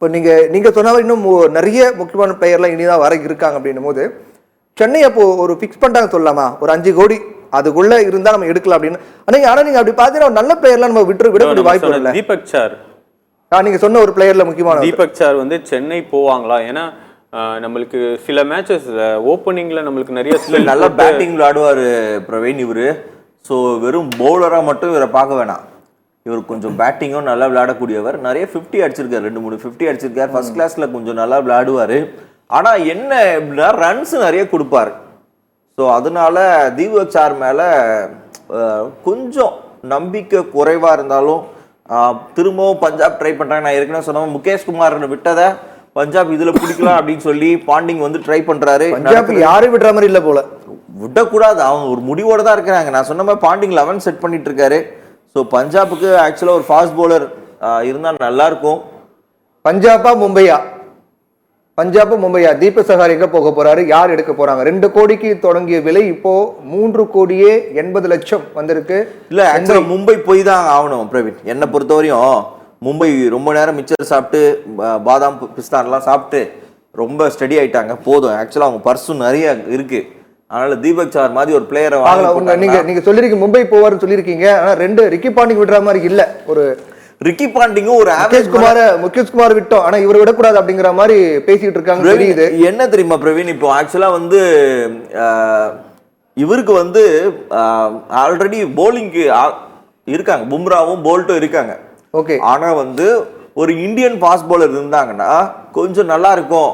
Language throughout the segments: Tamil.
இப்போ நீங்க சொன்ன இன்னும் நிறைய முக்கியமான பிளேயர்லாம் இனிதான் வர இருக்காங்க அப்படின்னும் போது சென்னை அப்போ ஒரு ஃபிக்ஸ் பண்ணிட்டாங்க சொல்லலாமா, ஒரு 5 கோடி அதுக்குள்ள இருந்தா நம்ம எடுக்கலாம் அப்படின்னு. ஆனா நீங்க அப்படி பாத்தீங்கன்னா நல்ல பிளேயர்லாம் நம்ம விடக்கூடிய வாய்ப்பு இல்லை. தீபக் சார் நீங்க சொன்ன ஒரு பிளேயர்ல முக்கியமான தீபக் சார் வந்து சென்னை போவாங்களா? ஏன்னா நம்மளுக்கு சில மேட்சஸ் ஓப்பனிங்ல நம்மளுக்கு நிறைய நல்ல பேட்டிங் விளையாடுவாரு பிரவீன் இவரு. ஸோ வெறும் பவுலரா மட்டும் இவரை பார்க்க வேணாம், இவர் கொஞ்சம் பேட்டிங்கும் நல்லா விளையாடக்கூடியவர். நிறைய 50 அடிச்சிருக்காரு, 2-3 50 அடிச்சிருக்காரு. ஃபர்ஸ்ட் கிளாஸ்ல கொஞ்சம் நல்லா விளையாடுவாரு. ஆனா என்ன அப்படின்னா ரன்ஸ் நிறைய கொடுப்பாரு. ஸோ அதனால தீபக் சார் மேல கொஞ்சம் நம்பிக்கை குறைவா இருந்தாலும் திரும்பவும் பஞ்சாப் ட்ரை பண்றாங்க. நான் ஏற்கனவே சொன்ன முகேஷ் குமார் விட்டதை பஞ்சாப் இதுல பிடிக்கலாம் அப்படின்னு சொல்லி பாண்டிங் வந்து ட்ரை பண்றாரு. யாரும் விடுற மாதிரி இல்ல போல, விடக்கூடாது, அவங்க ஒரு முடிவோட தான் இருக்கிறாங்க. நான் சொன்ன மாதிரி பாண்டிங் 11 செட் பண்ணிட்டு இருக்காரு. ஸோ பஞ்சாபுக்கு ஆக்சுவலா ஒரு ஃபாஸ்ட் பவுலர் இருந்தா நல்லா இருக்கும். பஞ்சாபா மும்பையா தீபக் சகார் எங்க போக போறாரு, யார் எடுக்க போறாங்க? 2 கோடிக்கு தொடங்கிய விலை இப்போ 3 கோடியே 80 லட்சம் வந்திருக்கு. இல்ல ஆக்சுவலா மும்பை போய் தான் ஆகணும் பிரவீன். என்னை பொறுத்தவரையும் மும்பை ரொம்ப நேரம் மிச்சர் சாப்பிட்டு பாதாம் பிஸ்தான்லாம் சாப்பிட்டு ரொம்ப ஸ்டடி ஆயிட்டாங்க. போதும், ஆக்சுவலா அவங்க பர்சும் நிறைய இருக்கு. அதனால தீபக் சார் மாதிரி ஒரு பிளேயரை நீங்க சொல்லிருக்கீங்க மும்பை போவார்னு சொல்லிருக்கீங்க. ஆனா 2 ரிக்கி பாண்டிங் விடுற மாதிரி இல்ல. ஒரு ரிக்கி பாண்டிங்கும் ஒரு முகேஷ் குமார் விட்டோம், ஆனா இவர் விடக்கூடாது அப்படிங்கிற மாதிரி பேசிட்டு இருக்காங்க. தெரியுது என்ன தெரியுமா பிரவீன், இப்போ ஆக்சுவலா வந்து இவருக்கு வந்து ஆல்ரெடி போலிங்க்கு இருக்காங்க, பும்ராவும் போல்ட்டும் இருக்காங்க. ஓகே, ஆனா வந்து ஒரு இந்தியன் ஃபாஸ்ட் பவுலர் இருந்தாங்கன்னா கொஞ்சம் நல்லா இருக்கும்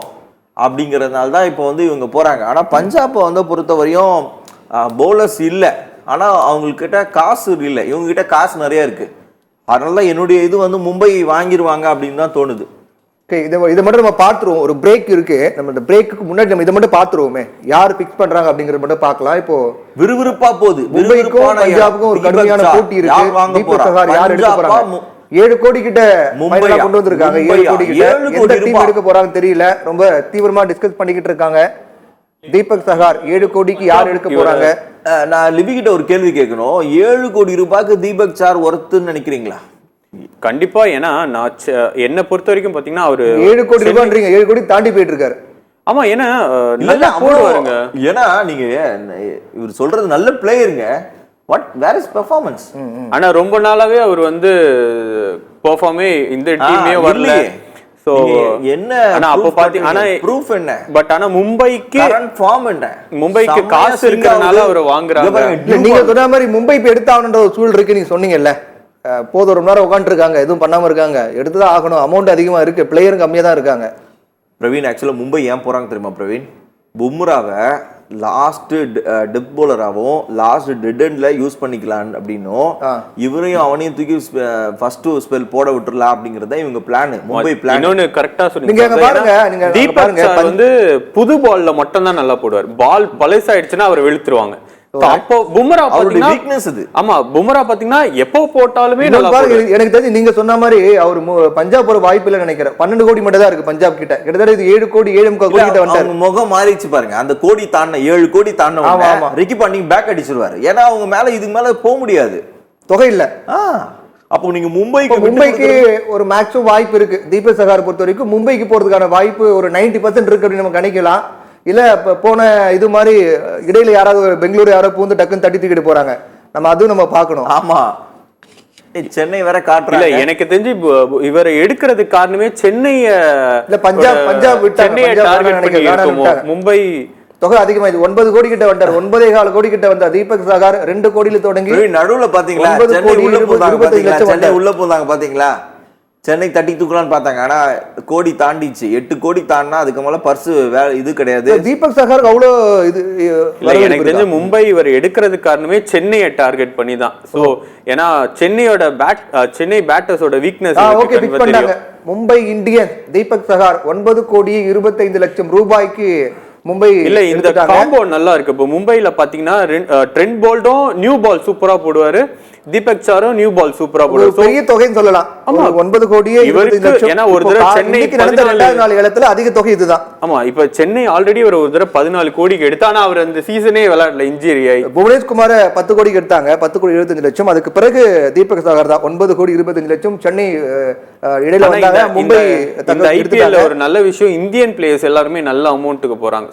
அப்படிங்கறதுனால தான் இப்போ வந்து இவங்க போறாங்க. ஆனா பஞ்சாபை வந்து பொறுத்தவரையும் பவுலர்ஸ் இல்லை, ஆனா அவங்கக்கிட்ட காசு இல்லை, இவங்க கிட்ட காசு நிறைய இருக்கு. அதனால என்னுடைய இது வந்து மும்பை வாங்கிடுவாங்க அப்படின்னு தான் தோணுது. இதை மட்டும் நம்ம பார்த்துருவோம். ஒரு பிரேக் இருக்கு, நம்ம இந்த பிரேக்கு முன்னாடி நம்ம இதை மட்டும் பார்த்துருவோமே, யார் பிக்ஸ் பண்றாங்க அப்படிங்கறத மட்டும் பார்க்கலாம். இப்போ விறுவிறுப்பா போகுது. மும்பைக்கும் பஞ்சாபுக்கும் ஒரு கடுமையான போட்டி இருக்கு. தீபக் சகார் யார் எடுக்க போறாங்க? 7 கோடி கிட்ட கொண்டு வந்திருக்காங்க. 7 கோடி கிட்ட எந்த டீம் எடுக்க போறாங்க தெரியல, ரொம்ப தீவிரமா டிஸ்கஸ் பண்ணிக்கிட்டு இருக்காங்க. தீபக் சகார் 7 கோடிக்கு யார் எடுக்க போறாங்க? நான் லிவி கிட்ட ஒரு கேள்வி கேட்கணும். 7 கோடி ரூபாய்க்கு தீபக் சார் ஒர்த்துன்னு நினைக்கிறீங்களா? கண்டிப்பா. ஏன்னா நான் என்ன பொறுத்த வரைக்கும் பாத்தீங்கன்னா அவரு 7 கோடி ரூபாய்ன்றீங்க, 7 கோடி தாண்டி போயிட்டு இருக்காரு. ஆமா, ஏன்னா நல்லா போடுவாருங்க. ஏன்னா நீங்க இவர் சொல்றது நல்ல பிளேயருங்க. Where is performance? ஆனா ரொம்ப நாளாவே அவர் வந்து பெர்ஃபார்மே இந்த டீமே வரல. சோ என்ன ஆனா அப்ப பாத்தீங்க, ஆனா ப்ரூஃப் என்ன? பட் ஆனா மும்பைக்கு கரண்ட் ஃபார்ம் என்ன? மும்பைக்கு காசு இருக்கறனால அவர் வாங்குறாங்க. நீங்க சொன்ன மாதிரி மும்பை இப்ப எடுத்தாகணும்ன்ற ஒரு சூழல் இருக்கு. நீங்க சொன்னீங்கல்ல, போதும் ஒரு நேரம் உட்காந்துட்டு இருக்காங்க, எதுவும் பண்ணாம இருக்காங்க, எடுத்துதான் ஆகணும், அமௌண்ட் அதிகமா இருக்கு, பிளேயரும் கம்மியா தான் இருக்காங்க. பிரவீன் ஆக்சுவலா மும்பை ஏன் போறாங்க தெரியுமா பிரவீன்? பும்ராவை லாஸ்ட் டெத் பவுலராகவும் லாஸ்ட் டெட் எண்ட்ல யூஸ் பண்ணிக்கலாம் அப்படின்னும், இவரையும் அவனையும் தூக்கி ஃபர்ஸ்ட் ஸ்பெல் போட விட்டுறலாம் அப்படிங்கறத இவங்க பிளான், மும்பை பிளான். இன்னொன்னு கரெக்டா சொன்னீங்க. நீங்க பாருங்க, நீங்க தீபக் சார் வந்து புது பால்ல மட்டும் தான் நல்லா போடுவார். பால் பழசாயிடுச்சுன்னா அவரை வெளுத்துருவாங்க. அப்போ பும்ரா பாத்தீங்கன்னா வீக்னஸ் இது. ஆமா, பும்ரா பாத்தீங்கன்னா எப்போ போட்டாலுமே நல்லா போடுவார். எனக்கு தெரிஞ்சு நீங்க சொன்ன மாதிரி அவர் பஞ்சாப் ஒரு வாய்ப்பு இல்ல நினைக்கிறேன். 12 கோடி மட்டும் தான் இருக்கு பஞ்சாப் கிட்ட. கிட்டத்தட்ட இது 7 கோடி 7.5 கோடி கிட்ட வந்தாரு. முகம் மாறிச்சு பாருங்க. அந்த கோடி தாண்ட 7 கோடி தாண்ட ரிக்கி பாண்டிங் பேக் அடிச்சிருவாரு. ஏன்னா அவங்க மேல இதுக்கு மேல போக முடியாது, தொகை இல்ல. அப்போ நீங்க மும்பைக்கு ஒரு மேக்ஸிமம் வாய்ப்பு இருக்கு. தீபக் சகார் பொறுத்த வரைக்கும் மும்பைக்கு போறதுக்கான வாய்ப்பு ஒரு 90% இருக்கு அப்படின்னு நம்ம கணிக்கலாம். இல்ல போன இது மாதிரி இடையில யாராவது பெங்களூர் யாராவது பூந்து டக்குன்னு தட்டி தூக்கிட்டு போறாங்க, நம்ம அதுவும் நம்ம பார்க்கணும். ஆமா, சென்னை வேற காட்டுறாங்க. இல்ல எனக்கு தெரிஞ்சு இவரை எடுக்கிறதுக்கு காரணமே சென்னையை மும்பை தொகை அதிகமா. 9 கோடி கிட்ட வந்தார், 9.25 கோடி கிட்ட வந்தார் தீபக் சகார். 2 கோடியில தொடங்கி நடுவுல பாத்தீங்களா 25 லட்சம் உள்ள போதாங்க பாத்தீங்களா? சென்னை தட்டி தூக்கலான்னு பார்த்தாங்க, ஆனா கோடி தாண்டிச்சு. 8 கோடி தாண்டினா அதுக்கு மேல பர்சு இது கிடையாது. தீபக் சகாருக்கு அவ்வளோ இது எனக்கு தெரிஞ்சு மும்பை இவர் எடுக்கிறதுக்கு காரணமே சென்னையை டார்கெட் பண்ணி தான். சோ ஏன்னா சென்னை பேட்டர்ஸோட வீக்னஸ். மும்பை இந்தியன்ஸ் தீபக் சகார் 9 கோடி 25 லட்சம் ரூபாய்க்கு மும்பை. இல்ல இந்த காம்போ நல்லா இருக்கு. இப்போ மும்பைல பாத்தீங்கன்னா ட்ரெண்ட் போல்டும் நியூ பால் சூப்பரா போடுவாரு. தீபக் சாரும் நியூ பால் சூப்பரா போடுவார். பெரிய தொகைன்னு சொல்லலாம். ஆமா 9 கோடியே இவருக்கு ஏன்னா ஒரு தடவை சென்னை நடந்த 2வது நாள் ஏலத்துல அதிக தொகை இதுதான். ஆமா இப்ப சென்னை ஆல்ரெடி ஒரு தடவை 14 கோடிக்கு எடுத்தா, ஆனா அவர் அந்த சீசனே விளையாடல, இன்ஜுரி ஆகி. புவனேஷ்குமார 10 கோடிக்கு எடுத்தாங்க, 10 கோடி 75 லட்சம். அதுக்கு பிறகு தீபக் சஹார் தான் 9 கோடி 25 லட்சம். சென்னை இடையில வந்தாங்க, மும்பை இந்த ஐபிஎல்ல ஒரு நல்ல விஷயம், இந்தியன் பிளேயர்ஸ் எல்லாருமே நல்ல அமௌண்ட்டுக்கு போறாங்க.